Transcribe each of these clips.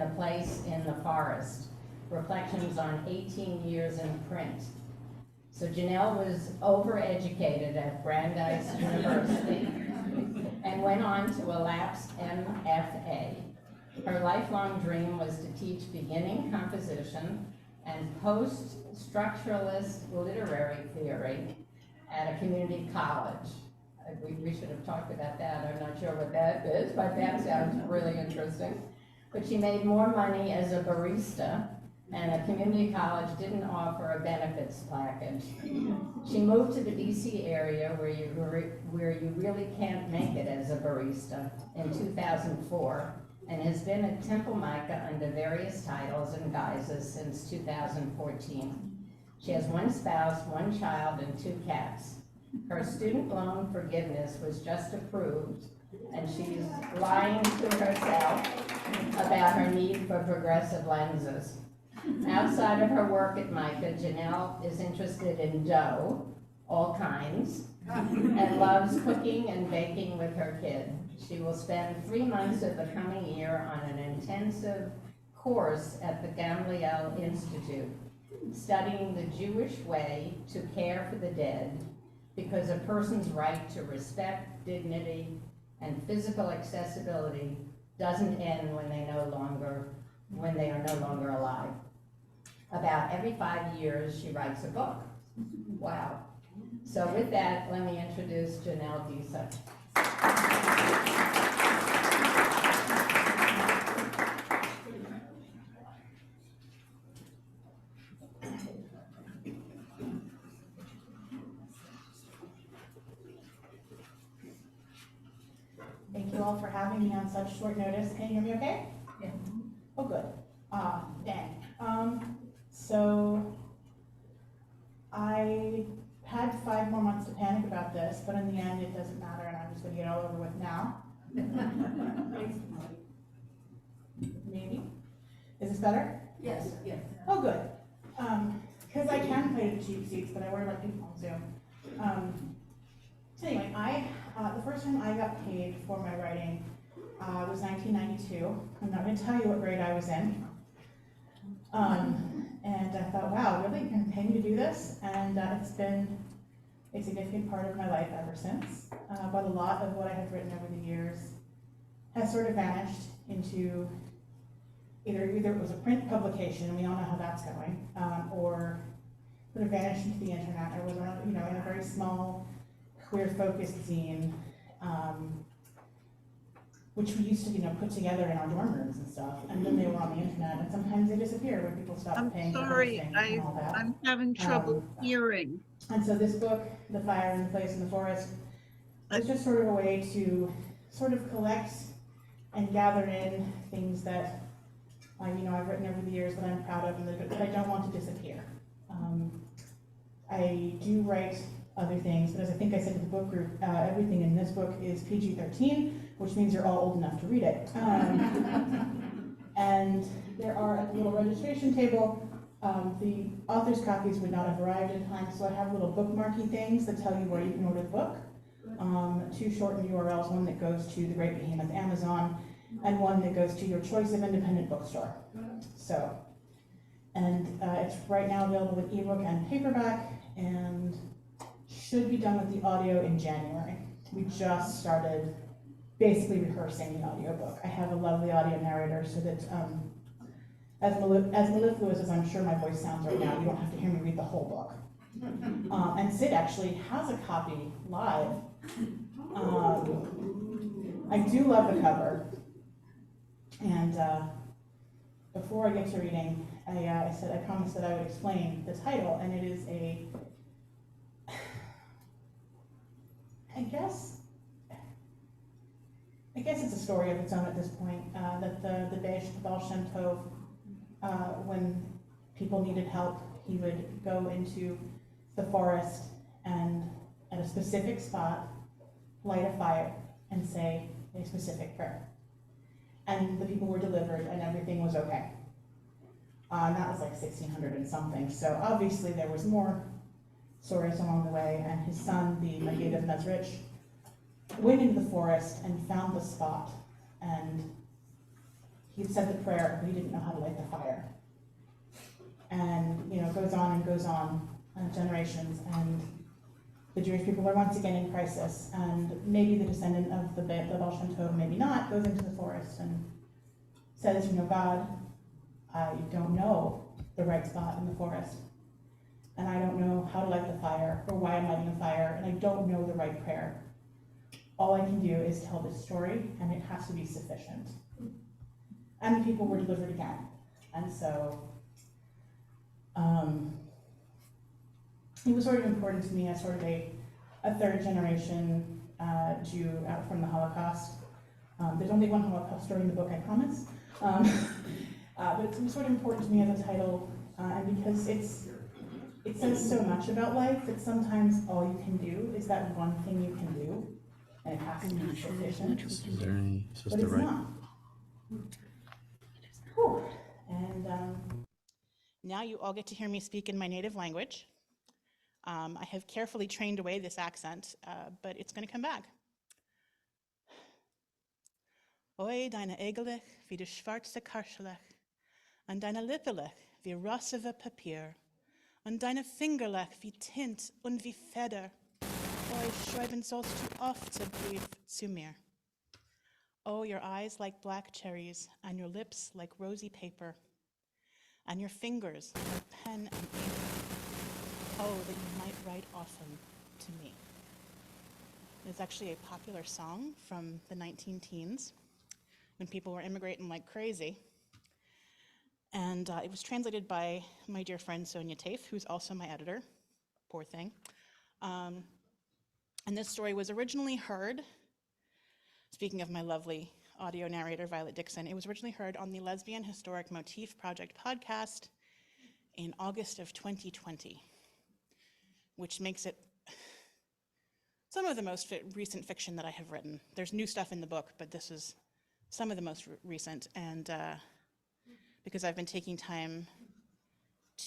a Place in the Forest, Reflections on 18 Years in Print. So Jeannelle was overeducated at Brandeis University and went on to a lapsed MFA. Her lifelong dream was to teach beginning composition and post-structuralist literary theory at a community college. We should have talked about that. I'm not sure what that is, but that sounds really interesting. But she made more money as a barista, and a community college didn't offer a benefits package. She moved to the DC area where you really can't make it as a barista in 2004, and has been at Temple Micah under various titles and guises since 2014. She has one spouse, one child, and 2 cats. Her student loan forgiveness was just approved, and she's lying to herself about her need for progressive lenses. Outside of her work at Micah, Jeannelle is interested in dough, all kinds, and loves cooking and baking with her kid. She will spend 3 months of the coming year on an intensive course at the Gamaliel Institute, studying the Jewish way to care for the dead, because a person's right to respect, dignity, and physical accessibility doesn't end when they are no longer alive. About every 5 years, she writes a book. Wow. So with that, let me introduce Jeannelle D'Isa. Thank you all for having me on such short notice. Can you hear me okay? Yeah. Oh, good. Dang. So I had 5 more months to panic about this, but in the end it doesn't matter, and I'm just going to get it all over with now. Maybe. Is this better? Yes. Yes. Oh, good. Because I can play the cheap seats, but I worry about people on Zoom. So anyway, the first time I got paid for my writing was 1992. I'm not going to tell you what grade I was in. And I thought, wow, really? You're going to pay me to do this? And it's been a significant part of my life ever since. But a lot of what I have written over the years has sort of vanished into either it was a print publication, and we all know how that's going, or sort of vanished into the internet. I was in a very small, queer-focused zine, which we used to, put together in our dorm rooms and stuff, and then they were on the internet, and sometimes they disappear when people stop paying for hosting and all that. I'm having trouble hearing. And so this book, The Fire in the Place in the Forest, is just sort of a way to sort of collect and gather in things that I've written over the years that I'm proud of and that I don't want to disappear. I do write other things, but as I think I said to the book group, everything in this book is PG-13, which means you're all old enough to read it. And there are at the little registration table, the author's copies would not have arrived in time, so I have little bookmarky things that tell you where you can order the book. 2 shortened URLs, one that goes to the great behemoth Amazon, and one that goes to your choice of independent bookstore. So, and it's right now available with ebook and paperback, and should be done with the audio in January. We just started basically rehearsing the audiobook. I have a lovely audio narrator so that as mellifluous as I'm sure my voice sounds right now, you don't have to hear me read the whole book. And Sid actually has a copy live. I do love the cover. And before I get to reading, I promised that I would explain the title, and it is I guess it's a story of its own at this point, that the Baal Shem Tov, when people needed help, he would go into the forest and at a specific spot, light a fire and say a specific prayer. And the people were delivered and everything was okay. And that was like 1600 and something, so obviously there was more stories along the way, and his son, the Maggid of Mezrich, went into the forest and found the spot, and He'd said the prayer, but he didn't know how to light the fire. And, it goes on and goes on, generations, and the Jewish people are once again in crisis, and maybe the descendant of the Baal Shem Tov, maybe not, goes into the forest and says, God, I don't know the right spot in the forest, and I don't know how to light the fire, or why I'm lighting a fire, and I don't know the right prayer. All I can do is tell this story, and it has to be sufficient. And the people were delivered again. And so, it was sort of important to me as sort of a third generation Jew out from the Holocaust. There's only one Holocaust story in the book, I promise. But it was sort of important to me as a title, and because it says so much about life that sometimes all you can do is that one thing you can do, and it has to be sufficient. But it's not. Whew. And now you all get to hear me speak in my native language. I have carefully trained away this accent, but it's going to come back. Oi, deine Egelich wie de schwarze Karschlech, und deine Lippelech wie rossige Papier, und deine Fingerlech wie Tint und wie Feder. Oi, schreiben sollst du oft a Brief zu mir. Oh, your eyes like black cherries, and your lips like rosy paper, and your fingers like pen and ink. Oh, that you might write often to me. It's actually a popular song from the 19-teens when people were immigrating like crazy. And it was translated by my dear friend Sonia Tafe, who's also my editor. Poor thing. And this story was originally heard, speaking of my lovely audio narrator, Violet Dixon, it was originally heard on the Lesbian Historic Motif Project podcast in August of 2020. Which makes it some of the most recent fiction that I have written. There's new stuff in the book, but this is some of the most recent, and because I've been taking time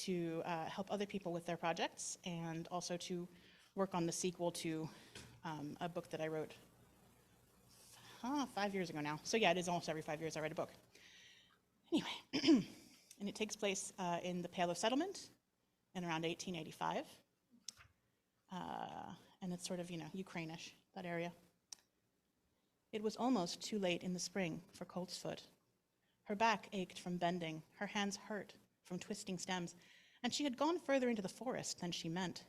to help other people with their projects, and also to work on the sequel to a book that I wrote 5 years ago now. So yeah, it is almost every 5 years I write a book. Anyway, and it takes place in the Pale of Settlement in around 1885. And it's sort of, Ukrainish, that area. It was almost too late in the spring for Coltsfoot. Her back ached from bending, her hands hurt from twisting stems, and she had gone further into the forest than she meant.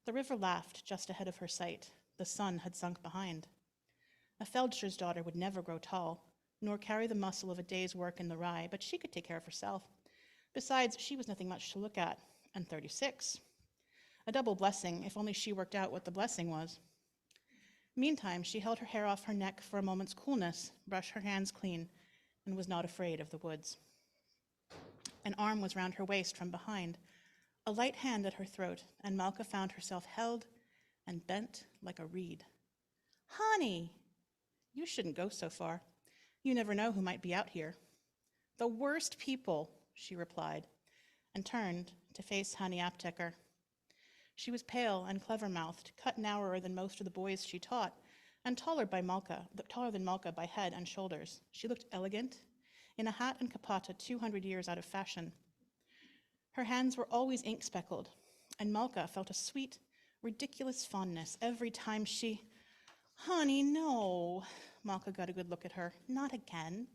The river laughed just ahead of her sight. The sun had sunk behind. A Feldscher's daughter would never grow tall, nor carry the muscle of a day's work in the rye, but she could take care of herself. Besides, she was nothing much to look at, and 36. A double blessing, if only she worked out what the blessing was. Meantime, she held her hair off her neck for a moment's coolness, brushed her hands clean, and was not afraid of the woods. An arm was round her waist from behind, a light hand at her throat, and Malka found herself held and bent like a reed. Honey, you shouldn't go so far. You never know who might be out here. The worst people, she replied, and turned to face Hani Apteker. She was pale and clever-mouthed, cut narrower than most of the boys she taught, and taller than Malka by head and shoulders. She looked elegant, in a hat and capata 200 years out of fashion. Her hands were always ink-speckled, and Malka felt a sweet, ridiculous fondness every time she... Honey, no. Malka got a good look at her. Not again.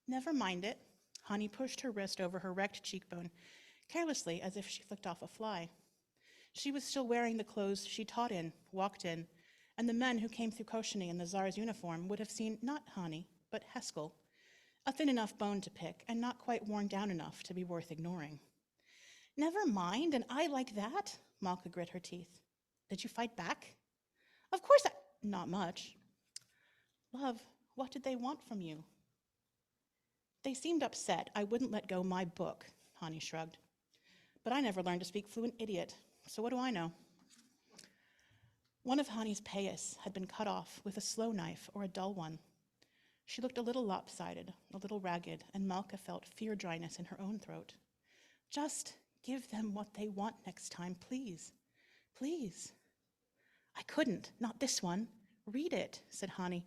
Never mind it. Honey pushed her wrist over her wrecked cheekbone, carelessly as if she flicked off a fly. She was still wearing the clothes she taught in, walked in, and the men who came through Kosheny in the Tsar's uniform would have seen not Hani, but Heskel, a thin enough bone to pick and not quite worn down enough to be worth ignoring. Never mind, and I like that, Malka grit her teeth. Did you fight back? Of course not much. Love, what did they want from you? They seemed upset I wouldn't let go my book, Hani shrugged. But I never learned to speak fluent idiot, so what do I know? One of Hani's payas had been cut off with a slow knife or a dull one. She looked a little lopsided, a little ragged, and Malka felt fear dryness in her own throat. Just give them what they want next time, please. Please. I couldn't, not this one. Read it, said Hani,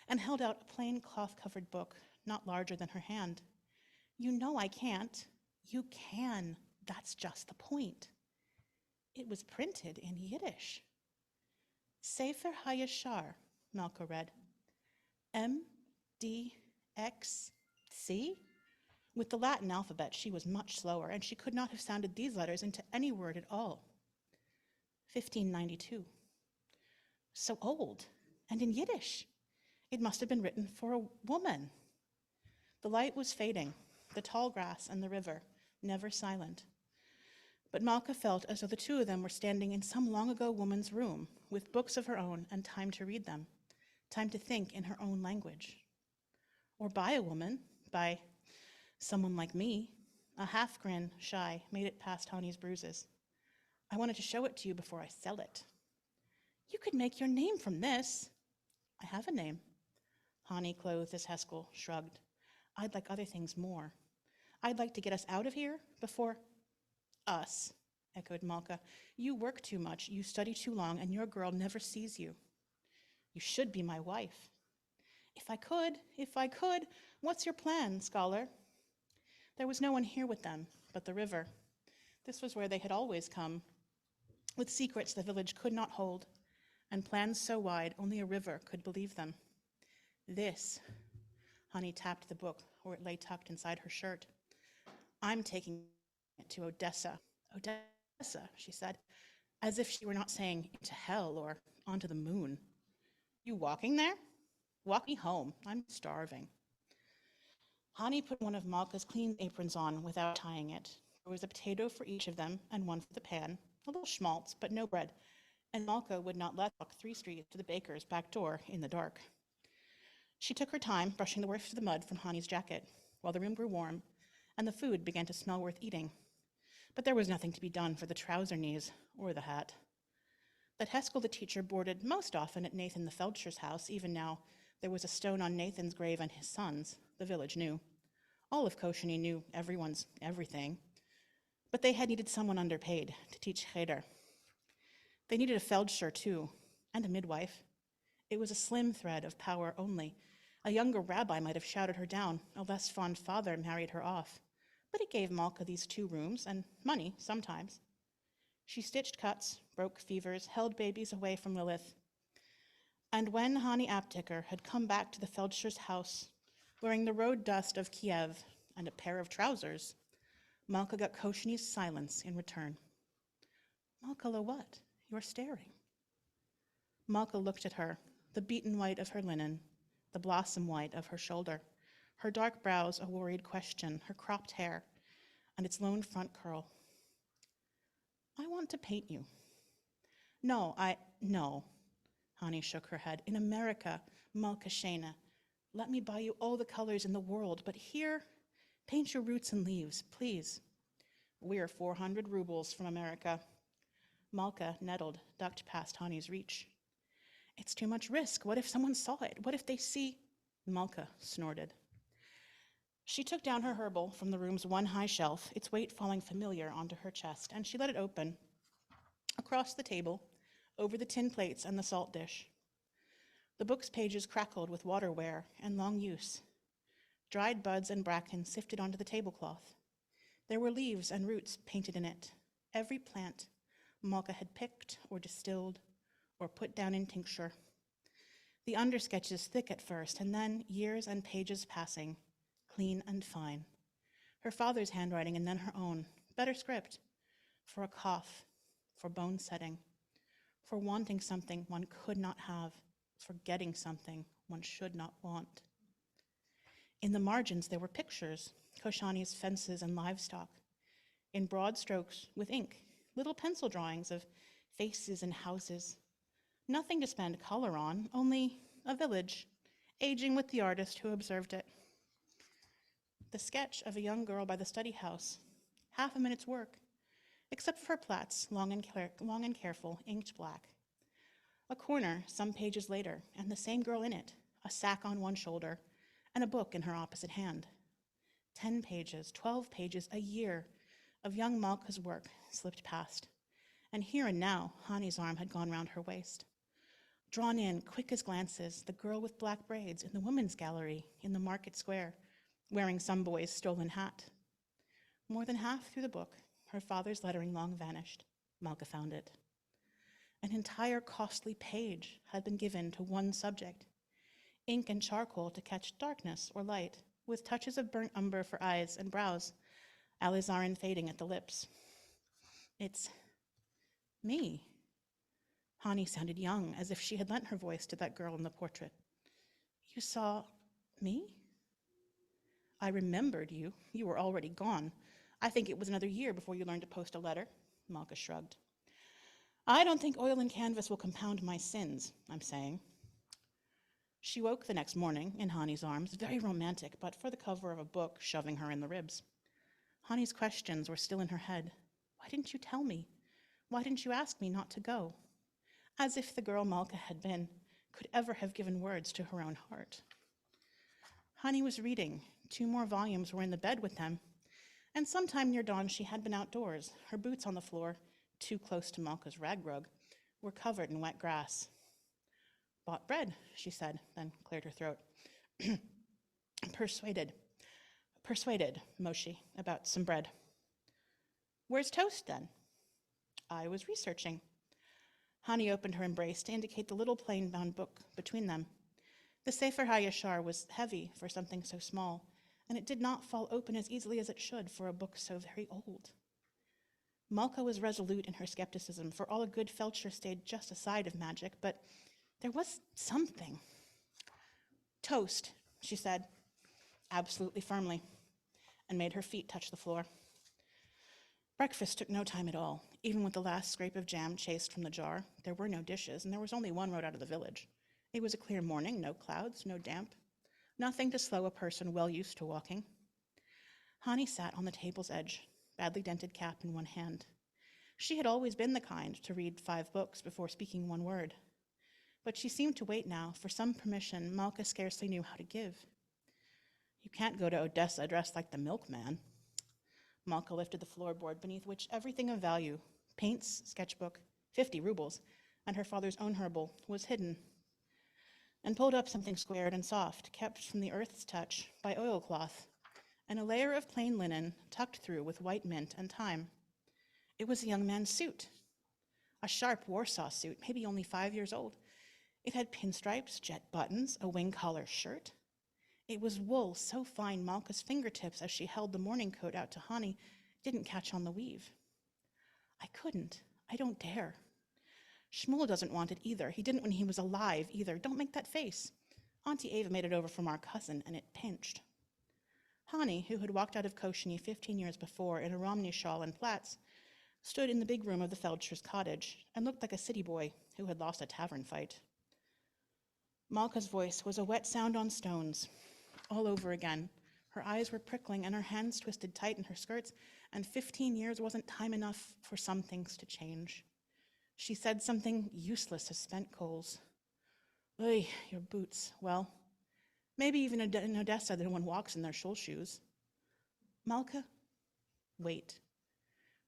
and held out a plain cloth-covered book, not larger than her hand. You know I can't. You can. That's just the point. It was printed in Yiddish. Sefer HaYashar, Malka read. M-D-X-C? With the Latin alphabet, she was much slower, and she could not have sounded these letters into any word at all. 1592. So old, and in Yiddish. It must have been written for a woman. The light was fading, the tall grass and the river, never silent. But Malka felt as though the two of them were standing in some long-ago woman's room, with books of her own and time to read them, time to think in her own language. Or by a woman, by someone like me. A half-grin, shy, made it past Hani's bruises. I wanted to show it to you before I sell it. You could make your name from this. I have a name. Hani, clothed as Haskell, shrugged. I'd like other things more. I'd like to get us out of here before... Us, echoed Malka. You work too much, you study too long, and your girl never sees you. You should be my wife. If I could, what's your plan, scholar? There was no one here with them, but the river. This was where they had always come, with secrets the village could not hold, and plans so wide only a river could believe them. This, Hani tapped the book where it lay tucked inside her shirt. I'm taking it to Odessa. Odessa, she said, as if she were not saying to hell or onto the moon. You walking there? Walk me home. I'm starving. Hani put one of Malka's clean aprons on without tying it. There was a potato for each of them and one for the pan, a little schmaltz, but no bread, and Malka would not let walk 3 streets to the baker's back door in the dark. She took her time brushing the worst of the mud from Hani's jacket, while the room grew warm, and the food began to smell worth eating. But there was nothing to be done for the trouser knees or the hat. That Haskell the teacher boarded most often at Nathan the Feldsher's house. Even now, there was a stone on Nathan's grave and his son's, the village knew. All of Koshani knew everyone's everything. But they had needed someone underpaid to teach cheder. They needed a Feldsher, too, and a midwife. It was a slim thread of power only. A younger rabbi might have shouted her down, a less fond father married her off. But it gave Malka these 2 rooms, and money, sometimes. She stitched cuts, broke fevers, held babies away from Lilith. And when Hani Apteker had come back to the Feldsher's house, wearing the road dust of Kiev and a pair of trousers, Malka got Koshni's silence in return. Malka, what? You're staring. Malka looked at her, the beaten white of her linen, the blossom white of her shoulder, her dark brows a worried question, her cropped hair, and its lone front curl. I want to paint you. No. Hani shook her head. In America, Malka Shena, let me buy you all the colors in the world, but here, paint your roots and leaves, please. We're 400 rubles from America. Malka, nettled, ducked past Hani's reach. It's too much risk. What if someone saw it? What if they see? Malka snorted. She took down her herbal from the room's one high shelf, its weight falling familiar onto her chest, and she let it open. Across the table, over the tin plates and the salt dish. The book's pages crackled with water wear and long use. Dried buds and bracken sifted onto the tablecloth. There were leaves and roots painted in it. Every plant Malka had picked or distilled or put down in tincture. The undersketches thick at first, and then years and pages passing, clean and fine. Her father's handwriting and then her own, better script, for a cough, for bone setting, for wanting something one could not have, for getting something one should not want. In the margins there were pictures, Koshani's fences and livestock, in broad strokes with ink, little pencil drawings of faces and houses. Nothing to spend color on, only a village, aging with the artist who observed it. The sketch of a young girl by the study house, half a minute's work, except for her plaits, long and careful, inked black. A corner, some pages later, and the same girl in it, a sack on one shoulder, and a book in her opposite hand. 10 pages, 12 pages, a year of young Malka's work slipped past, and here and now, Hani's arm had gone round her waist. Drawn in, quick as glances, the girl with black braids in the women's gallery in the market square, wearing some boy's stolen hat. More than half through the book, her father's lettering long vanished. Malka found it. An entire costly page had been given to one subject, ink and charcoal to catch darkness or light, with touches of burnt umber for eyes and brows, alizarin fading at the lips. It's me. Hani sounded young, as if she had lent her voice to that girl in the portrait. You saw me? I remembered you. You were already gone. I think it was another year before you learned to post a letter. Malka shrugged. I don't think oil and canvas will compound my sins, I'm saying. She woke the next morning in Hani's arms, very romantic, but for the cover of a book shoving her in the ribs. Hani's questions were still in her head. Why didn't you tell me? Why didn't you ask me not to go? As if the girl Malka had been could ever have given words to her own heart. Hani was reading. 2 more volumes were in the bed with them, and sometime near dawn she had been outdoors, her boots on the floor, too close to Malka's rag rug, were covered in wet grass. Bought bread, she said, then cleared her throat. Persuaded, Moshe, about some bread. Where's toast, then? I was researching. Hani opened her embrace to indicate the little plain-bound book between them. The Sefer HaYashar was heavy for something so small, and it did not fall open as easily as it should for a book so very old. Malka was resolute in her skepticism, for all a good felcher stayed just aside of magic, but there was something. Toast, she said, absolutely firmly, and made her feet touch the floor. Breakfast took no time at all. Even with the last scrape of jam chased from the jar, there were no dishes, and there was only one road out of the village. It was a clear morning, no clouds, no damp, nothing to slow a person well used to walking. Hani sat on the table's edge, badly dented cap in one hand. She had always been the kind to read 5 books before speaking one word. But she seemed to wait now for some permission Malka scarcely knew how to give. You can't go to Odessa dressed like the milkman. Malka lifted the floorboard beneath which everything of value, paints, sketchbook, 50 rubles, and her father's own herbal, was hidden, and pulled up something squared and soft, kept from the earth's touch by oilcloth, and a layer of plain linen tucked through with white mint and thyme. It was a young man's suit, a sharp Warsaw suit, maybe only 5 years old. It had pinstripes, jet buttons, a wing collar shirt. It was wool so fine Malka's fingertips, as she held the morning coat out to Hani, didn't catch on the weave. I couldn't. I don't dare. Shmuel doesn't want it either. He didn't when he was alive either. Don't make that face. Auntie Ava made it over from our cousin, and it pinched. Hani, who had walked out of Koshny 15 years before in a Romney shawl and plaits, stood in the big room of the Feldscher's cottage and looked like a city boy who had lost a tavern fight. Malka's voice was a wet sound on stones, all over again. Her eyes were prickling and her hands twisted tight in her skirts, and 15 years wasn't time enough for some things to change. She said something useless as spent coals. Oy, your boots. Well, maybe even in Odessa no one walks in their shul shoes. Malka, wait.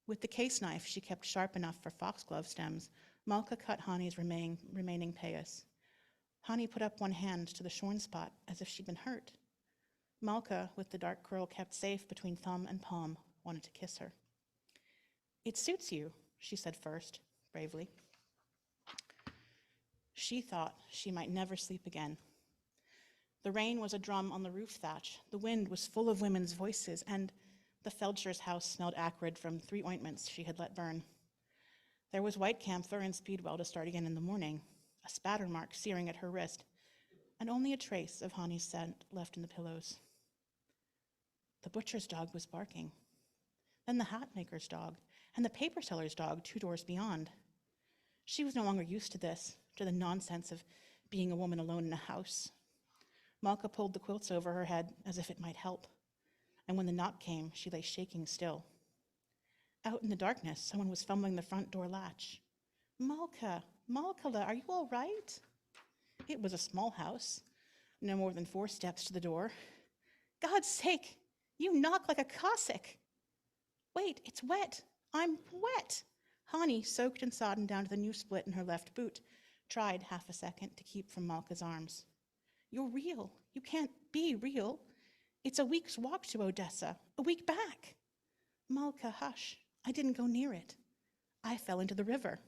With the case knife she kept sharp enough for foxglove stems, Malka cut Hani's remaining payas. Hani put up one hand to the shorn spot as if she'd been hurt. Malka, with the dark curl kept safe between thumb and palm, wanted to kiss her. It suits you, she said first, bravely. She thought she might never sleep again. The rain was a drum on the roof thatch, the wind was full of women's voices, and the Feldscher's house smelled acrid from 3 ointments she had let burn. There was white camphor and speedwell to start again in the morning, a spatter mark searing at her wrist, and only a trace of Hani's scent left in the pillows. The butcher's dog was barking, then the hat maker's dog, and the paper seller's dog 2 doors beyond. She was no longer used to this, to the nonsense of being a woman alone in a house. Malka pulled the quilts over her head as if it might help, and when the knock came, she lay shaking still. Out in the darkness, someone was fumbling the front door latch. Malka, are you all right? It was a small house, no more than 4 steps to the door. God's sake, you knock like a Cossack. Wait, it's wet. I'm wet. Hani, soaked and sodden down to the new split in her left boot, tried half a second to keep from Malka's arms. You're real. You can't be real. It's a week's walk to Odessa, a week back. Malka, hush. I didn't go near it. I fell into the river.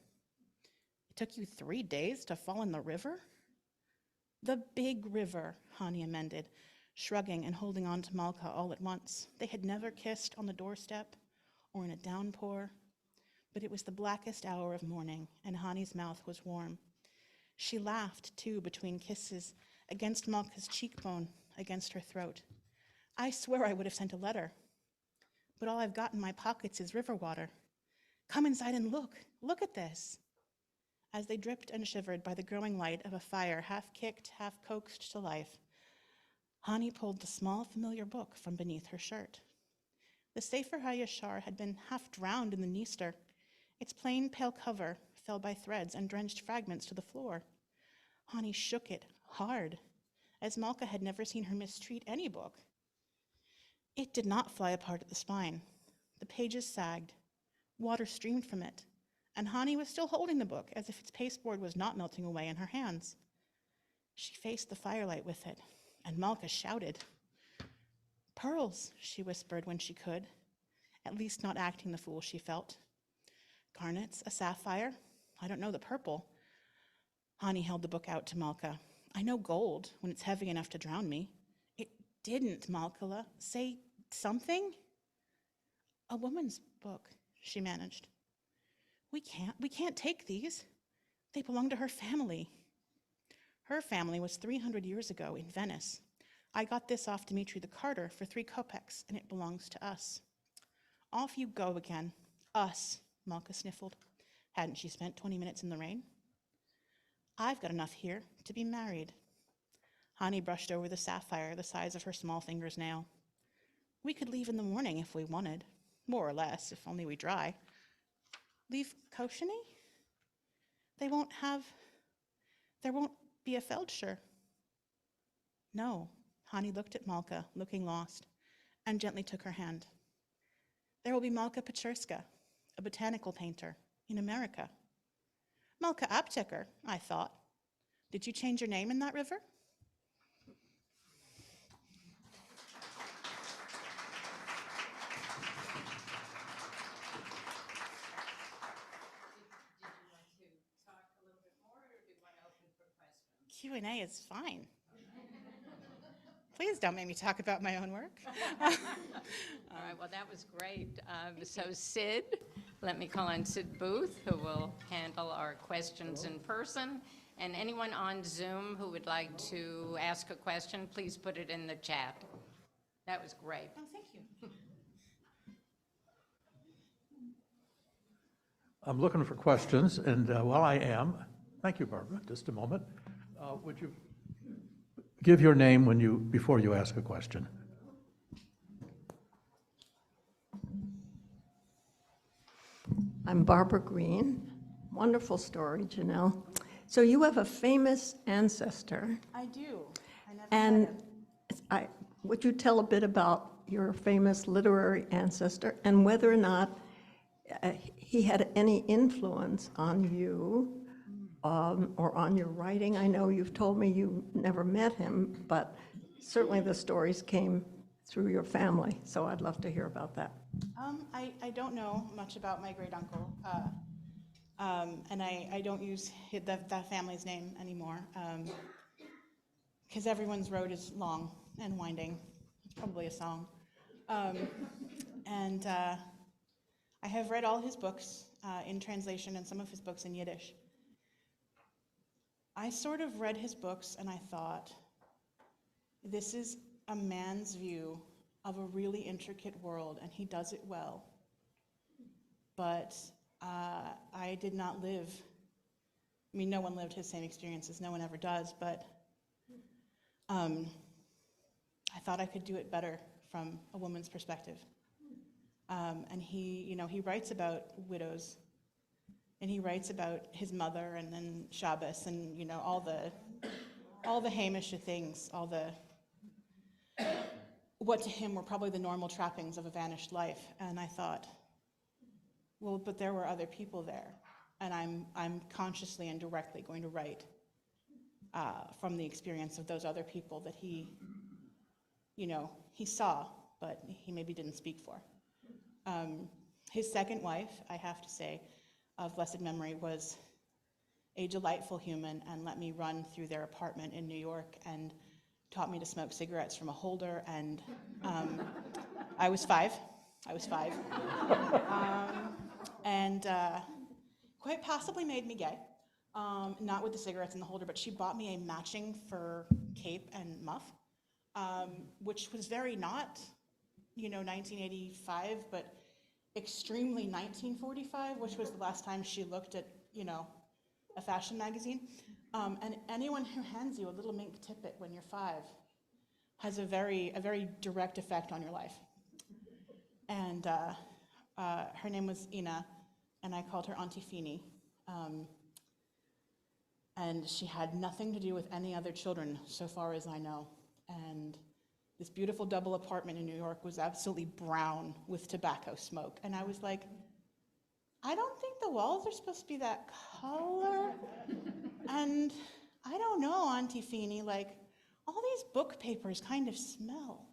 It took you 3 days to fall in the river? The big river, Hani amended, shrugging and holding on to Malka all at once. They had never kissed on the doorstep or in a downpour, but it was the blackest hour of morning, and Hani's mouth was warm. She laughed, too, between kisses, against Malka's cheekbone, against her throat. I swear I would have sent a letter, but all I've got in my pockets is river water. Come inside and look. Look at this. As they dripped and shivered by the growing light of a fire half-kicked, half-coaxed to life, Hani pulled the small, familiar book from beneath her shirt. The Sefer HaYashar had been half drowned in the Dniester. Its plain, pale cover fell by threads and drenched fragments to the floor. Hani shook it hard, as Malka had never seen her mistreat any book. It did not fly apart at the spine. The pages sagged. Water streamed from it, and Hani was still holding the book as if its pasteboard was not melting away in her hands. She faced the firelight with it, and Malka shouted. Pearls, she whispered when she could, at least not acting the fool she felt. Garnets, a sapphire, I don't know the purple. Hani held the book out to Malka. I know gold when it's heavy enough to drown me. It didn't, Malkala. Say something? A woman's book, she managed. We can't take these. They belong to her family. Her family was 300 years ago in Venice. I got this off Dmitri the Carter for 3 kopecks, and it belongs to us. Off you go again. Us, Malka sniffled. Hadn't she spent 20 minutes in the rain? I've got enough here to be married. Hani brushed over the sapphire the size of her small finger's nail. We could leave in the morning if we wanted. More or less, if only we dry. Leave Koshini? There won't be a Feldscher. No, Hani looked at Malka, looking lost, and gently took her hand. There will be Malka Peczerska, a botanical painter, in America. Malka Apteker, I thought. Did you change your name in that river? Q&A is fine. Please don't make me talk about my own work. All right, well, that was great. So Sid, let me call on Sid Booth, who will handle our questions in person. And anyone on Zoom who would like to ask a question, please put it in the chat. That was great. Oh, thank you. I'm looking for questions, and while I am, thank you, Barbara, just a moment. Would you give your name before you ask a question? I'm Barbara Green. Wonderful story, Jeannelle. So you have a famous ancestor, I do. I never and met him. would you tell a bit about your famous literary ancestor and whether or not he had any influence on you or on your writing? I know you've told me you never met him, but certainly the stories came through your family, so I'd love to hear about that. I don't know much about my great uncle, and I don't use that family's name anymore, because everyone's road is long and winding. It's probably a song. And I have read all his books in translation and some of his books in Yiddish. I sort of read his books and I thought, this is a man's view of a really intricate world, and he does it well. But I did not live, I mean, no one lived his same experiences, no one ever does, but I thought I could do it better from a woman's perspective. And he writes about widows, and he writes about his mother and then Shabbos and, all the Hamish things, what to him were probably the normal trappings of a vanished life. And I thought, well, but there were other people there. And I'm consciously and directly going to write from the experience of those other people that he saw, but he maybe didn't speak for. His second wife, I have to say, of blessed memory, was a delightful human and let me run through their apartment in New York and taught me to smoke cigarettes from a holder, and I was five. And quite possibly made me gay, not with the cigarettes in the holder, but she bought me a matching fur cape and muff, which was very not, 1985, but extremely 1945, which was the last time she looked at, a fashion magazine. And anyone who hands you a little mink tippet when you're 5 has a very direct effect on your life. And her name was Ina, and I called her Auntie Feeny. And she had nothing to do with any other children, so far as I know. And this beautiful double apartment in New York was absolutely brown with tobacco smoke. And I was like, I don't think the walls are supposed to be that color. And I don't know, Auntie Feeny, like, all these book papers kind of smell.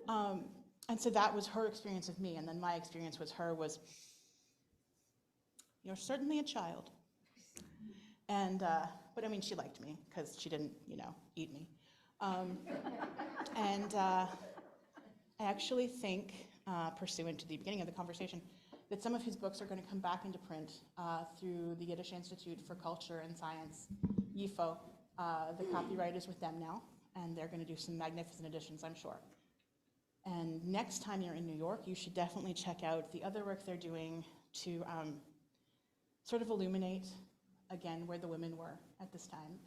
And so that was her experience of me. And then my experience with her was, you're certainly a child. And, but I mean, she liked me because she didn't, eat me. And I actually think, pursuant to the beginning of the conversation, that some of his books are going to come back into print through the Yiddish Institute for Culture and Science, YIFO. The copyright is with them now, and they're going to do some magnificent editions, I'm sure. And next time you're in New York, you should definitely check out the other work they're doing to sort of illuminate, again, where the women were at this time.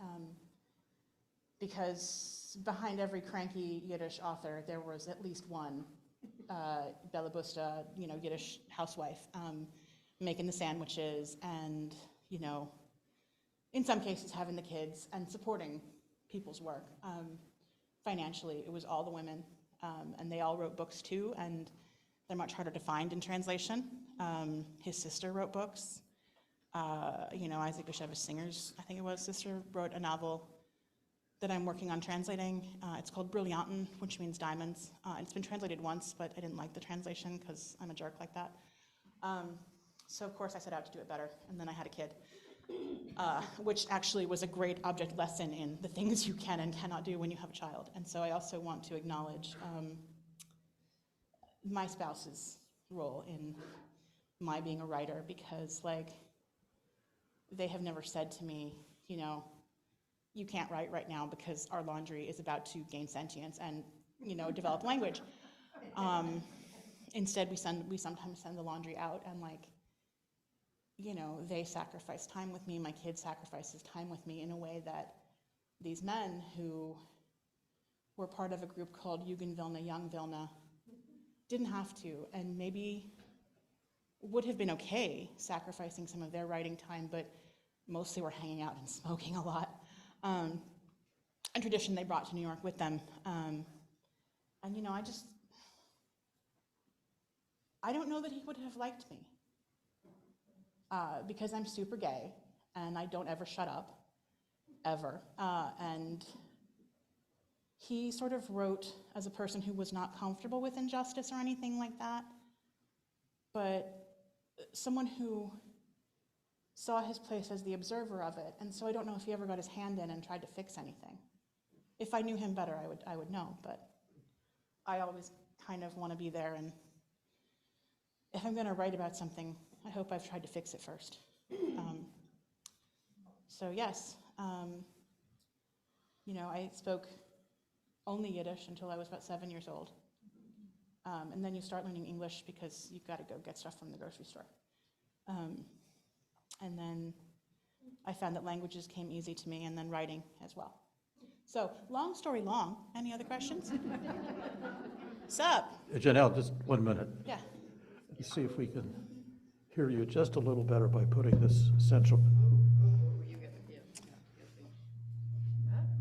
Because behind every cranky Yiddish author, there was at least one Belabusta, Yiddish housewife, making the sandwiches and, in some cases having the kids and supporting people's work. Financially, it was all the women, and they all wrote books too, and they're much harder to find in translation. His sister wrote books. Isaac Bashevis Singer's, I think it was, sister wrote a novel that I'm working on translating. It's called Brillianten, which means diamonds. It's been translated once, but I didn't like the translation because I'm a jerk like that. So of course I set out to do it better, and then I had a kid, which actually was a great object lesson in the things you can and cannot do when you have a child. And so I also want to acknowledge my spouse's role in my being a writer, because they have never said to me, you can't write right now because our laundry is about to gain sentience and, develop language. Instead, we sometimes send the laundry out, and they sacrifice time with me. My kid sacrifices time with me in a way that these men who were part of a group called Jugend Vilna, Young Vilna, didn't have to, and maybe would have been okay sacrificing some of their writing time, but mostly were hanging out and smoking a lot. A tradition they brought to New York with them. And I don't know that he would have liked me because I'm super gay and I don't ever shut up, ever. And he sort of wrote as a person who was not comfortable with injustice or anything like that, but someone who saw his place as the observer of it. And so I don't know if he ever got his hand in and tried to fix anything. If I knew him better, I would know, but I always kind of want to be there, and if I'm going to write about something, I hope I've tried to fix it first. So yes, I spoke only Yiddish until I was about 7 years old. And then you start learning English because you've got to go get stuff from the grocery store. And then I found that languages came easy to me, and then writing as well. So, long story long. Any other questions? Sup? Jeannelle, just 1 minute. Yeah. See if we can hear you just a little better by putting this central.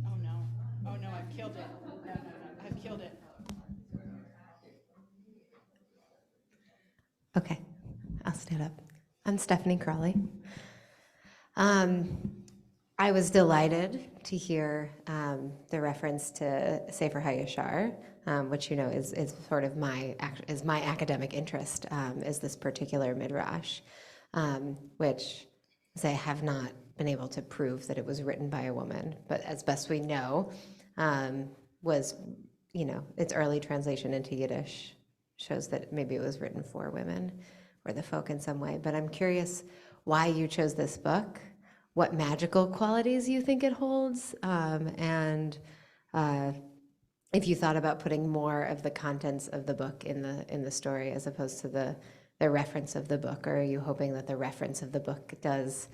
Oh no, I've killed it. No, I've killed it. Okay, I'll stand up. I'm Stephanie Crawley. I was delighted to hear the reference to Sefer HaYashar, which is sort of my academic interest, is this particular midrash, which as I have not been able to prove that it was written by a woman, but as best we know, was its early translation into Yiddish shows that maybe it was written for women or the folk in some way. But I'm curious why you chose this book, what magical qualities you think it holds, and if you thought about putting more of the contents of the book in the story as opposed to the reference of the book, or are you hoping that the reference of the book is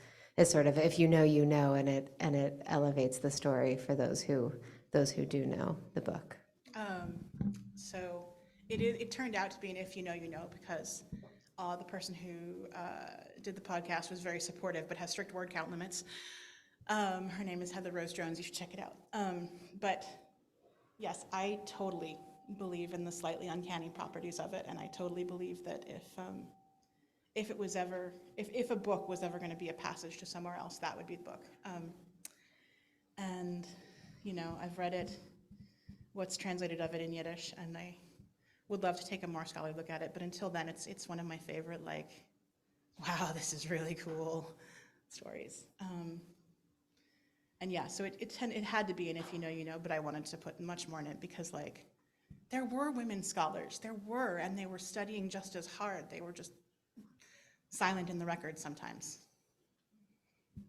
sort of, if you know, and it elevates the story for those who do know the book? So it turned out to be an if you know, you know, because the person who did the podcast was very supportive, but has strict word count limits. Her name is Heather Rose Jones. You should check it out. But yes, I totally believe in the slightly uncanny properties of it, and I totally believe that if a book was ever going to be a passage to somewhere else, that would be the book. And I've read it, what's translated of it in Yiddish, and I would love to take a more scholarly look at it, but until then, it's one of my favorite, wow, this is really cool stories. And yeah, so it had to be an if you know, you know, but I wanted to put much more in it because, there were women scholars, and they were studying just as hard. They were just silent in the record sometimes,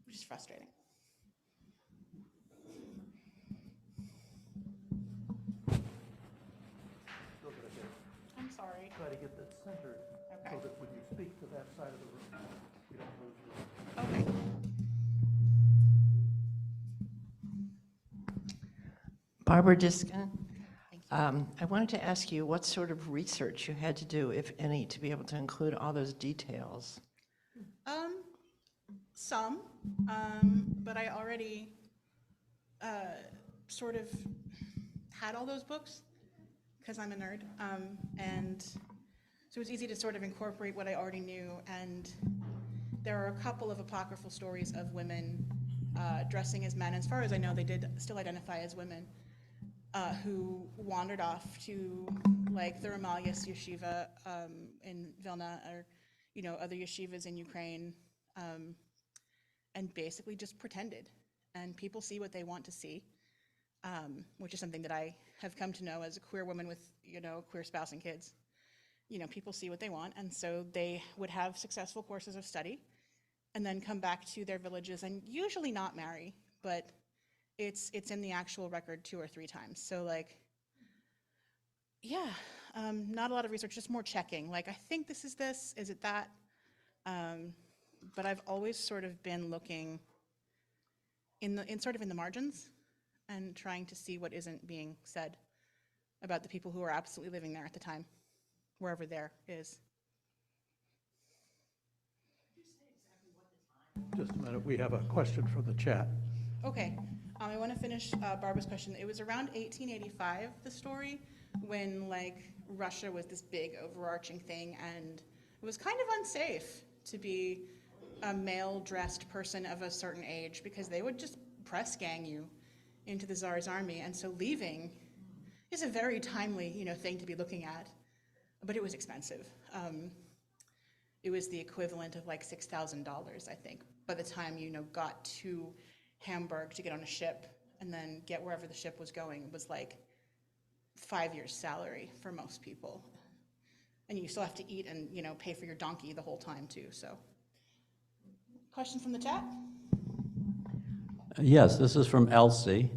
which is frustrating. I'm sorry. Try to get that centered Okay. so that when you speak to that side of the room, we don't lose you. Okay. Barbara Diskin, Thank you. I wanted to ask you what sort of research you had to do, if any, to be able to include all those details. Some, but I already sort of had all those books because I'm a nerd, and so it's easy to sort of incorporate what I already knew. And there are a couple of apocryphal stories of women dressing as men. As far as I know, they did still identify as women who wandered off to the Ramalius yeshiva in Vilna, or other yeshivas in Ukraine. And basically just pretended. And people see what they want to see, which is something that I have come to know as a queer woman with, a queer spouse and kids. People see what they want, and so they would have successful courses of study and then come back to their villages and usually not marry, but it's in the actual record 2 or 3 times. So not a lot of research, just more checking. I think this, is it that? But I've always sort of been looking in the margins and trying to see what isn't being said about the people who are absolutely living there at the time, wherever there is. Just a minute, we have a question from the chat. Okay, I want to finish Barbara's question. It was around 1885, the story, when Russia was this big overarching thing, and it was kind of unsafe to be a male-dressed person of a certain age because they would just press gang you into the Tsar's army, and so leaving is a very timely, thing to be looking at, but it was expensive. It was the equivalent of $6,000, I think, by the time got to Hamburg to get on a ship and then get wherever the ship was going. It was 5 years' salary for most people, and you still have to eat and pay for your donkey the whole time too. So, question from the chat? Yes, this is from Elsie.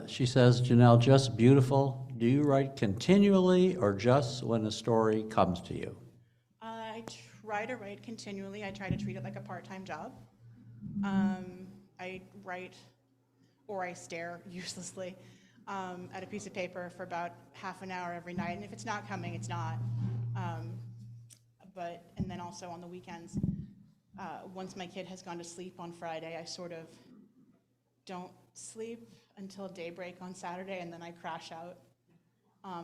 She says, Jeannelle, just beautiful. Do you write continually or just when a story comes to you? I try to write continually. I try to treat it like a part-time job. I write, or I stare uselessly at a piece of paper for about half an hour every night, and if it's not coming, it's not. And then also on the weekends, once my kid has gone to sleep on Friday, I sort of don't sleep until daybreak on Saturday, and then I crash out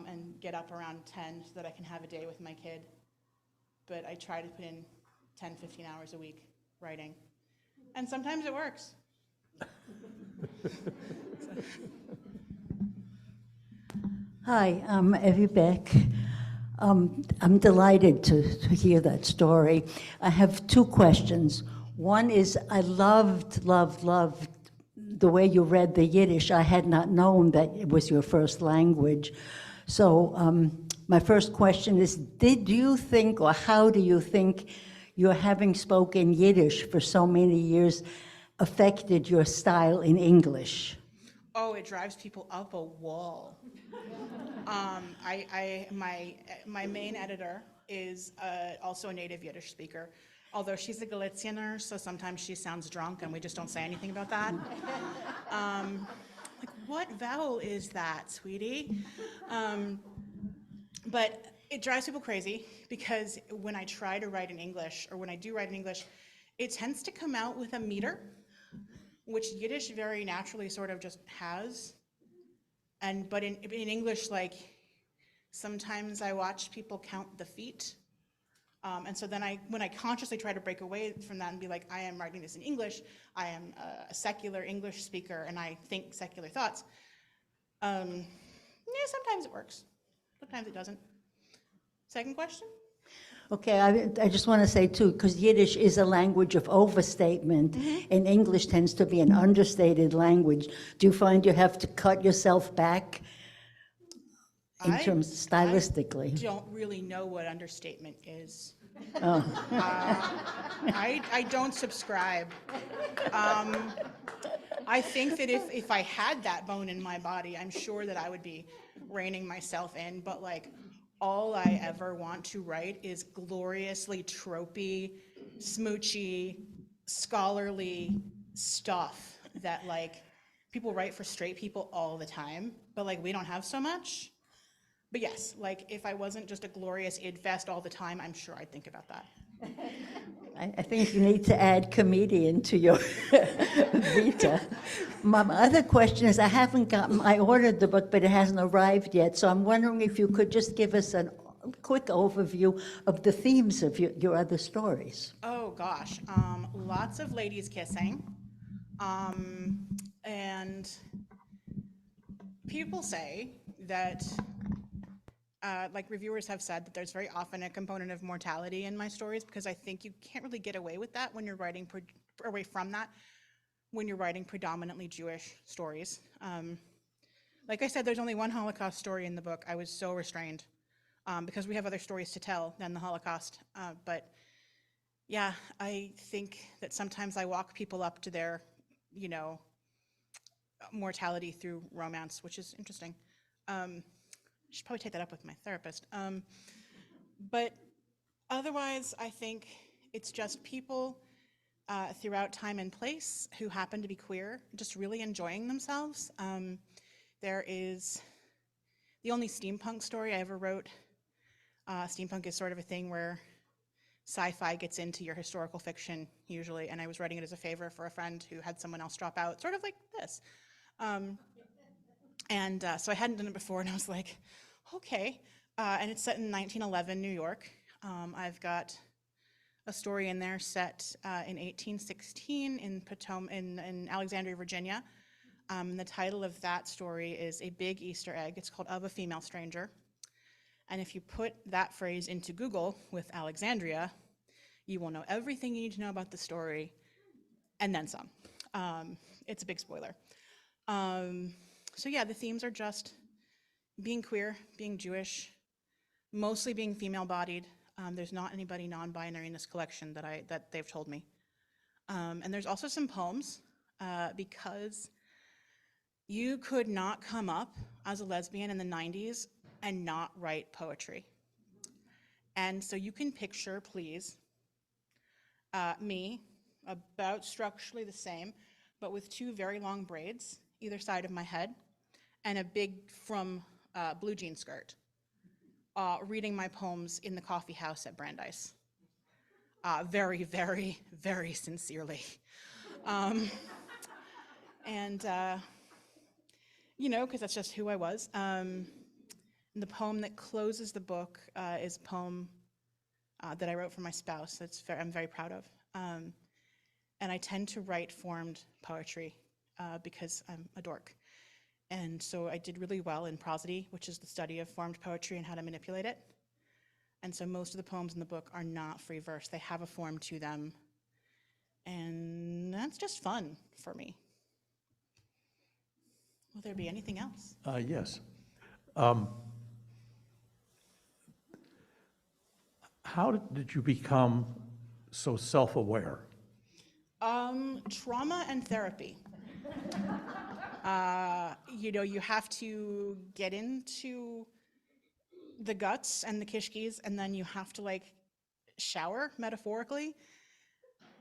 and get up around 10 so that I can have a day with my kid. But I try to put in 10, 15 hours a week writing. And sometimes it works. Hi, I'm Evie Beck. I'm delighted to hear that story. I have two questions. One is, I loved the way you read the Yiddish. I had not known that it was your first language. So my first question is, did you think, or how do you think your having spoken Yiddish for so many years affected your style in English? Oh, it drives people up a wall. My main editor is also a native Yiddish speaker, although she's a Galicianer, so sometimes she sounds drunk and we just don't say anything about that. Like, what vowel is that, sweetie? But it drives people crazy because when I try to write in English, or when I do write in English, it tends to come out with a meter, which Yiddish very naturally sort of just has. But in English, like, sometimes I watch people count the feet. And so then when I consciously try to break away from that and be like, I am writing this in English, I am a secular English speaker, and I think secular thoughts. Yeah, sometimes it works. Sometimes it doesn't. Second question? Okay, I just want to say too, because Yiddish is a language of overstatement, and English tends to be an understated language. Do you find you have to cut yourself back in terms stylistically? I don't really know what understatement is. Oh. I don't subscribe. I think that if I had that bone in my body, I'm sure that I would be reining myself in, but like, all I ever want to write is gloriously tropey, smoochy, scholarly stuff that like people write for straight people all the time, but like we don't have so much. But yes, like if I wasn't just a glorious id fest all the time, I'm sure I'd think about that. I think you need to add comedian to your vita. My other question is, I ordered the book, but it hasn't arrived yet, so I'm wondering if you could just give us a quick overview of the themes of your other stories. Oh gosh, lots of ladies kissing, and people say that, like reviewers have said, that there's very often a component of mortality in my stories, because I think you can't really get away with that when you're writing away from that when you're writing predominantly Jewish stories. Like I said, there's only one Holocaust story in the book. I was so restrained because we have other stories to tell than the Holocaust. But yeah, I think that sometimes I walk people up to their, mortality through romance, which is interesting. I should probably take that up with my therapist. But otherwise, I think it's just people throughout time and place who happen to be queer, just really enjoying themselves. There is the only steampunk story I ever wrote. Steampunk is sort of a thing where sci-fi gets into your historical fiction usually, and I was writing it as a favor for a friend who had someone else drop out, sort of like this. So I hadn't done it before, and I was like, okay. And it's set in 1911 New York. I've got a story in there set in 1816 in Alexandria, Virginia. The title of that story is a big Easter egg. It's called Of a Female Stranger. And if you put that phrase into Google with Alexandria, you will know everything you need to know about the story, and then some. It's a big spoiler. So yeah, the themes are just being queer, being Jewish, mostly being female-bodied. There's not anybody non-binary in this collection that they've told me. And there's also some poems, because you could not come up as a lesbian in the 90s and not write poetry. And so you can picture, please, me, about structurally the same, but with two very long braids, either side of my head, and a big from blue jean skirt, reading my poems in the coffee house at Brandeis. Very, very, very sincerely. Because that's just who I was. The poem that closes the book is a poem that I wrote for my spouse. I'm very proud of. And I tend to write formed poetry because I'm a dork. And so I did really well in prosody, which is the study of formed poetry and how to manipulate it. And so most of the poems in the book are not free verse. They have a form to them. And that's just fun for me. Will there be anything else? Yes. How did you become so self-aware? Trauma and therapy. You have to get into the guts and the kishkis, and then you have to shower metaphorically.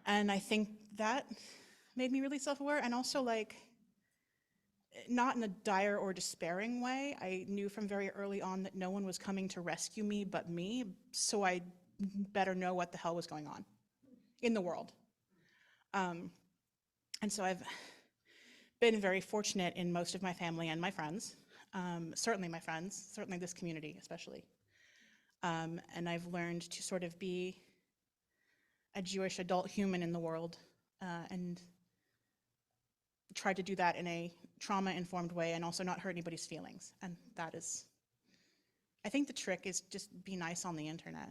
And I think that made me really self-aware, and also not in a dire or despairing way. I knew from very early on that no one was coming to rescue me but me, so I better know what the hell was going on in the world. And so I've been very fortunate in most of my family and my friends, certainly my friends, certainly this community especially. And I've learned to sort of be a Jewish adult human in the world and try to do that in a trauma-informed way and also not hurt anybody's feelings. And that is, I think the trick is just be nice on the internet.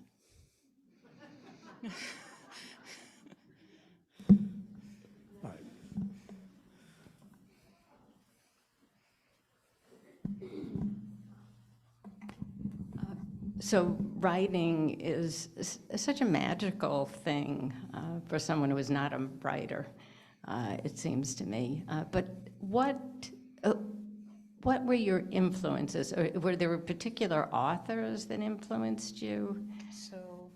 All right. So writing is such a magical thing for someone who is not a writer, it seems to me. But what were your influences? Or were there particular authors that influenced you? So,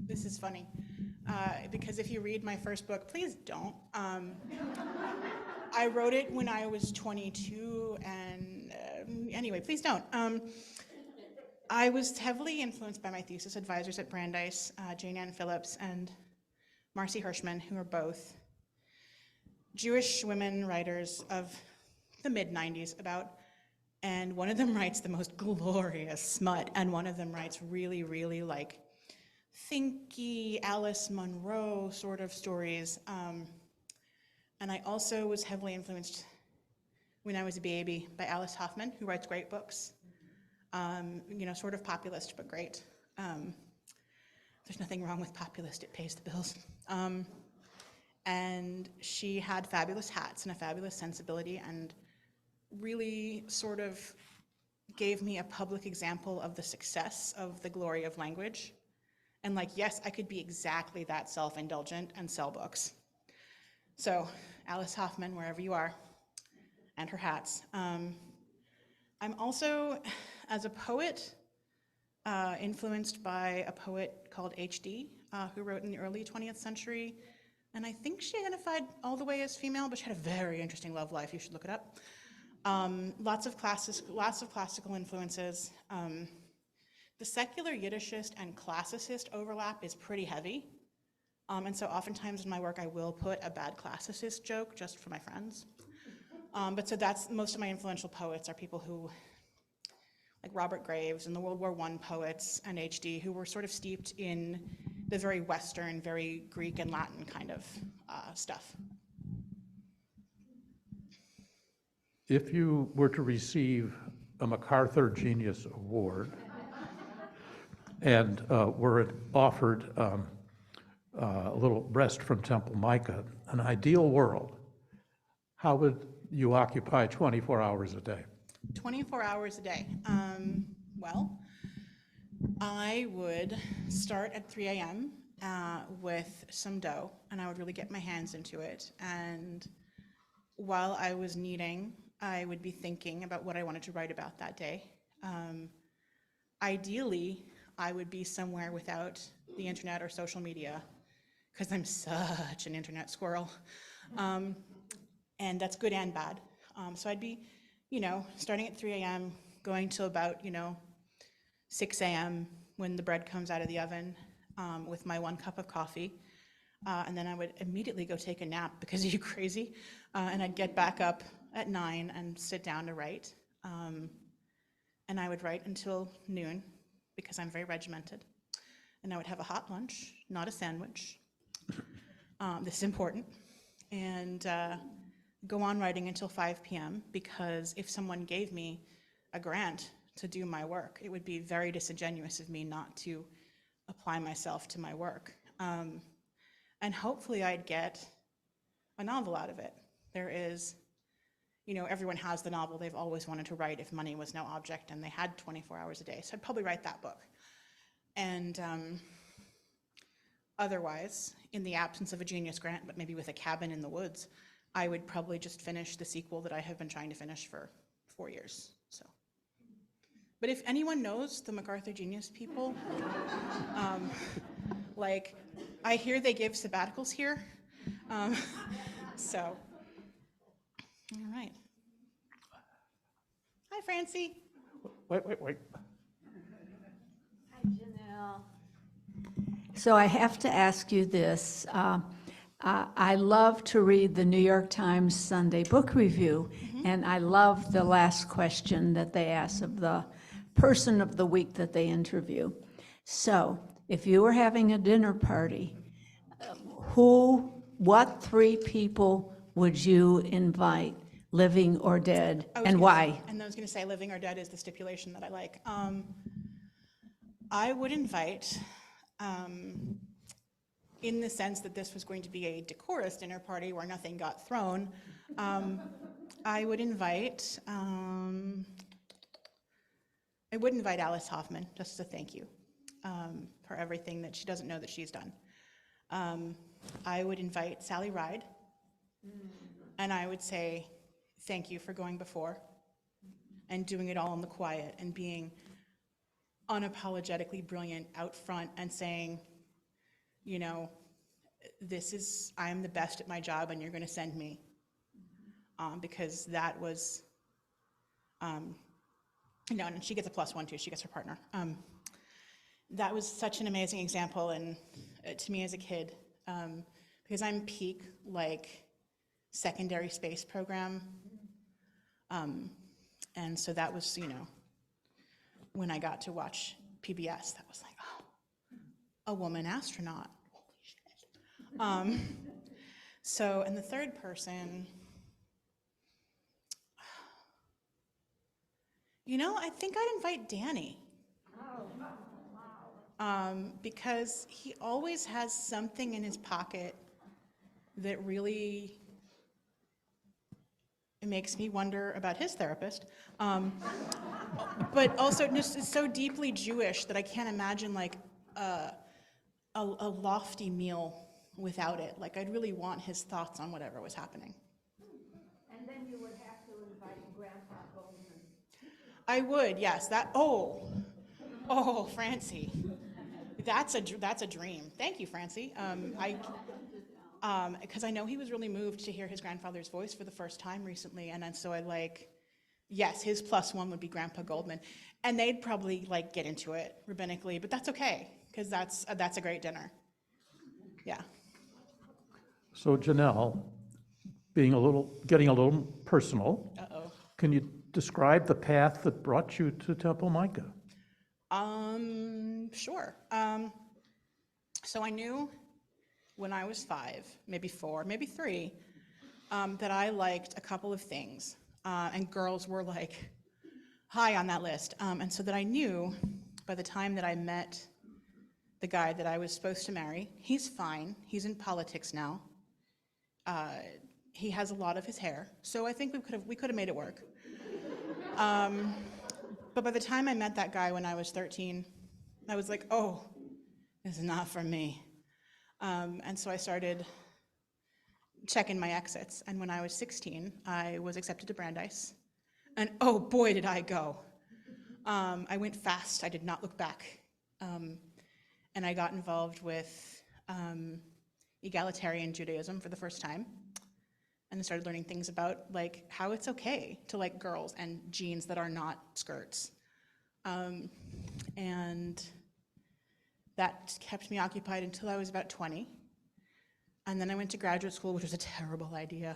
this is funny. Because if you read my first book, please don't. I wrote it when I was 22, and anyway, please don't. I was heavily influenced by my thesis advisors at Brandeis, Jane Ann Phillips and Marcy Hirschman, who are both Jewish women writers of the mid-90s about, and one of them writes the most glorious smut, and one of them writes really, really thinky Alice Munro sort of stories. And I also was heavily influenced when I was a baby by Alice Hoffman, who writes great books. Sort of populist, but great. There's nothing wrong with populist, it pays the bills. And she had fabulous hats and a fabulous sensibility and really sort of gave me a public example of the success of the glory of language. And yes, I could be exactly that self-indulgent and sell books. So, Alice Hoffman, wherever you are, and her hats. I'm also, as a poet, influenced by a poet called H.D., who wrote in the early 20th century. And I think she identified all the way as female, but she had a very interesting love life. You should look it up. Lots of classical influences. The secular Yiddishist and classicist overlap is pretty heavy. And so oftentimes in my work, I will put a bad classicist joke just for my friends. But so that's, most of my influential poets are people who, like Robert Graves and the World War I poets and H.D., who were sort of steeped in the very Western, very Greek and Latin kind of stuff. If you were to receive a MacArthur Genius Award and were it offered a little rest from Temple Micah, an ideal world, how would you occupy 24 hours a day? 24 hours a day. Well, I would start at 3 a.m. With some dough, and I would really get my hands into it. And while I was kneading, I would be thinking about what I wanted to write about that day. Ideally, I would be somewhere without the internet or social media, because I'm such an internet squirrel. And that's good and bad. So I'd be, starting at 3 a.m., going till about, 6 a.m. when the bread comes out of the oven with my 1 cup of coffee. And then I would immediately go take a nap because are you crazy? And I'd get back up at 9 and sit down to write. And I would write until noon, because I'm very regimented. And I would have a hot lunch, not a sandwich. This is important. And go on writing until 5 p.m. because if someone gave me a grant to do my work, it would be very disingenuous of me not to apply myself to my work. And hopefully I'd get a novel out of it. There is, everyone has the novel they've always wanted to write if money was no object and they had 24 hours a day. So I'd probably write that book. And otherwise, in the absence of a genius grant, but maybe with a cabin in the woods, I would probably just finish the sequel that I have been trying to finish for 4 years. So, but if anyone knows the MacArthur Genius people, I hear they give sabbaticals here. So, all right. Hi, Francie. Wait. Hi, Jeannelle. So I have to ask you this. I love to read the New York Times Sunday Book Review, and I love the last question that they ask of the person of the week that they interview. So if you were having a dinner party, what 3 people would you invite, living or dead, and why? And I was going to say living or dead is the stipulation that I like. I would invite, in the sense that this was going to be a decorous dinner party where nothing got thrown, I would invite Alice Hoffman, just as a thank you for everything that she doesn't know that she's done. I would invite Sally Ride, and I would say thank you for going before and doing it all in the quiet and being unapologetically brilliant out front and saying, I am the best at my job and you're going to send me. Because that was, and she gets a +1 too, she gets her partner. That was such an amazing example and to me as a kid, because I'm peak secondary space program. And so that was, when I got to watch PBS, that was like, oh, a woman astronaut. Holy shit. So, and the third person, I think I'd invite Danny. Because he always has something in his pocket that really makes me wonder about his therapist. But also just is so deeply Jewish that I can't imagine a lofty meal without it. I'd really want his thoughts on whatever was happening. And then you would have to invite Grandpa Goldman. I would, yes. Francie. That's a dream. Thank you, Francie. Because I know he was really moved to hear his grandfather's voice for the first time recently, and so yes, his +1 would be Grandpa Goldman, and they'd probably get into it rabbinically, but that's okay because that's a great dinner. Yeah. So Jeannelle, getting a little personal, can you describe the path that brought you to Temple Micah? Sure. So I knew when I was 5, maybe 4, maybe 3, that I liked a couple of things, and girls were high on that list, and so that I knew by the time that I met the guy that I was supposed to marry, he's fine, he's in politics now, he has a lot of his hair, so I think we could have made it work. But by the time I met that guy when I was 13, I was like, oh, this is not for me. And so I started checking my exits. And when I was 16, I was accepted to Brandeis. And oh boy, did I go. I went fast. I did not look back. And I got involved with egalitarian Judaism for the first time. And I started learning things about how it's okay to like girls and jeans that are not skirts. And that kept me occupied until I was about 20. And then I went to graduate school, which was a terrible idea.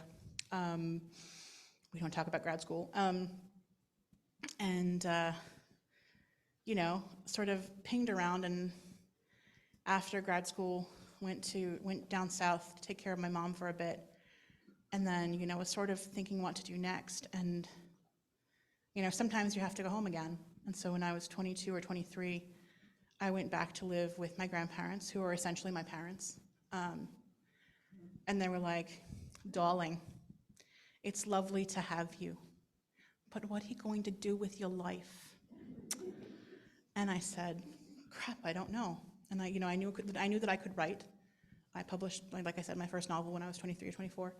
We don't talk about grad school. sort of pinged around, and after grad school, went down south to take care of my mom for a bit, and then, was sort of thinking what to do next. And, sometimes you have to go home again. And so when I was 22 or 23, I went back to live with my grandparents, who are essentially my parents. And they were like, "Darling, it's lovely to have you, but what are you going to do with your life?" And I said, "Crap, I don't know." And I knew that I could write. I published, like I said, my first novel when I was 23 or 24,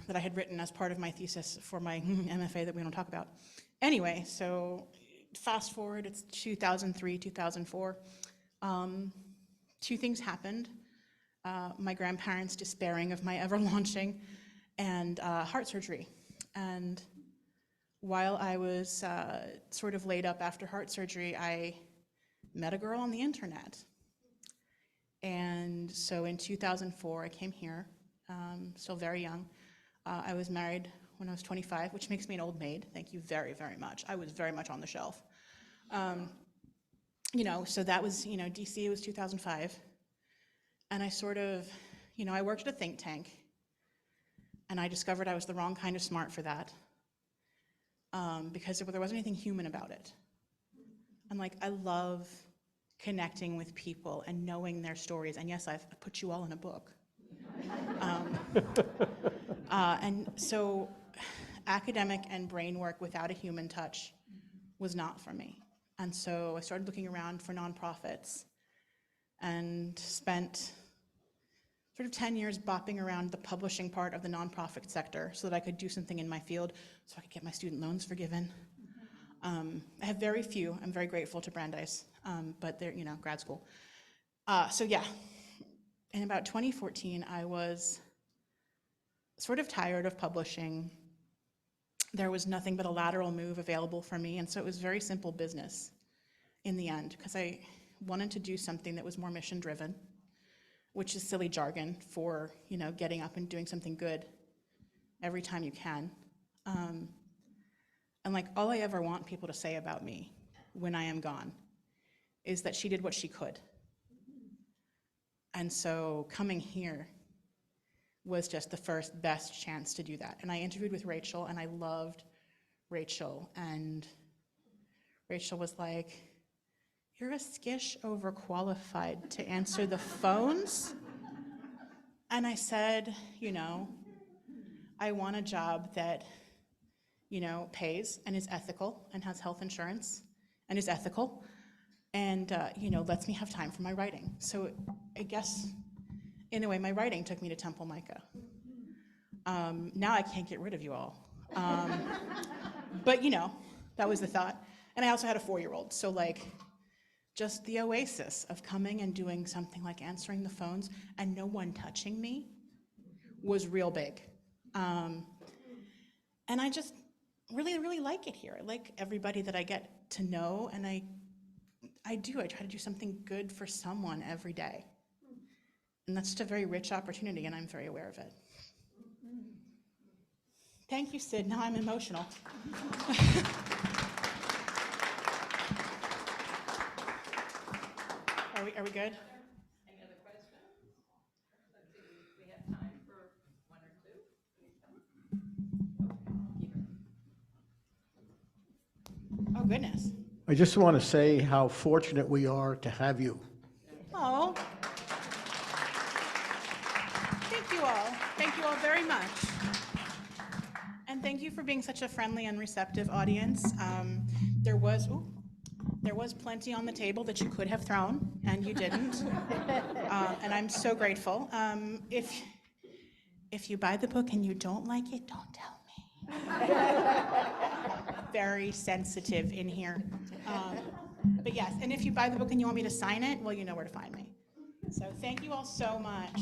that I had written as part of my thesis for my MFA that we don't talk about. Anyway, so fast forward, it's 2003, 2004. Two things happened. My grandparents despairing of my ever launching, and heart surgery. And while I was sort of laid up after heart surgery, I met a girl on the internet. And so in 2004, I came here, still very young. I was married when I was 25, which makes me an old maid. Thank you very, very much. I was very much on the shelf. So that was, DC was 2005. And I sort of, I worked at a think tank, and I discovered I was the wrong kind of smart for that, because there wasn't anything human about it. And I love connecting with people and knowing their stories. And yes, I've put you all in a book. And so academic and brain work without a human touch was not for me. And so I started looking around for nonprofits and spent sort of 10 years bopping around the publishing part of the nonprofit sector so that I could do something in my field, so I could get my student loans forgiven. I have very few. I'm very grateful to Brandeis, but they're, grad school. So yeah, in about 2014, I was sort of tired of publishing. There was nothing but a lateral move available for me, and so it was very simple business in the end, because I wanted to do something that was more mission-driven, which is silly jargon for, getting up and doing something good every time you can. And all I ever want people to say about me when I am gone is that she did what she could. And so coming here was just the first best chance to do that. And I interviewed with Rachel, and I loved Rachel. And Rachel was like, "You're a skish overqualified to answer the phones." And I said, I want a job that, pays and is ethical and has health insurance and is ethical and, lets me have time for my writing. So I guess, in a way, my writing took me to Temple Micah. Now I can't get rid of you all. But, that was the thought. And I also had a 4-year-old, so just the oasis of coming and doing something like answering the phones and no one touching me was real big. And I just really, really like it here. I like everybody that I get to know, and I try to do something good for someone every day. And that's just a very rich opportunity, and I'm very aware of it. Thank you, Sid. Now I'm emotional. Are we good? Any other questions? Let's see, we have time for one or two. Oh, goodness. I just want to say how fortunate we are to have you. Oh. Thank you all. Thank you all very much. And thank you for being such a friendly and receptive audience. There was plenty on the table that you could have thrown, and you didn't. And I'm so grateful. If you buy the book and you don't like it, don't tell me. Very sensitive in here. But yes, and if you buy the book and you want me to sign it, well, you know where to find me. So thank you all so much.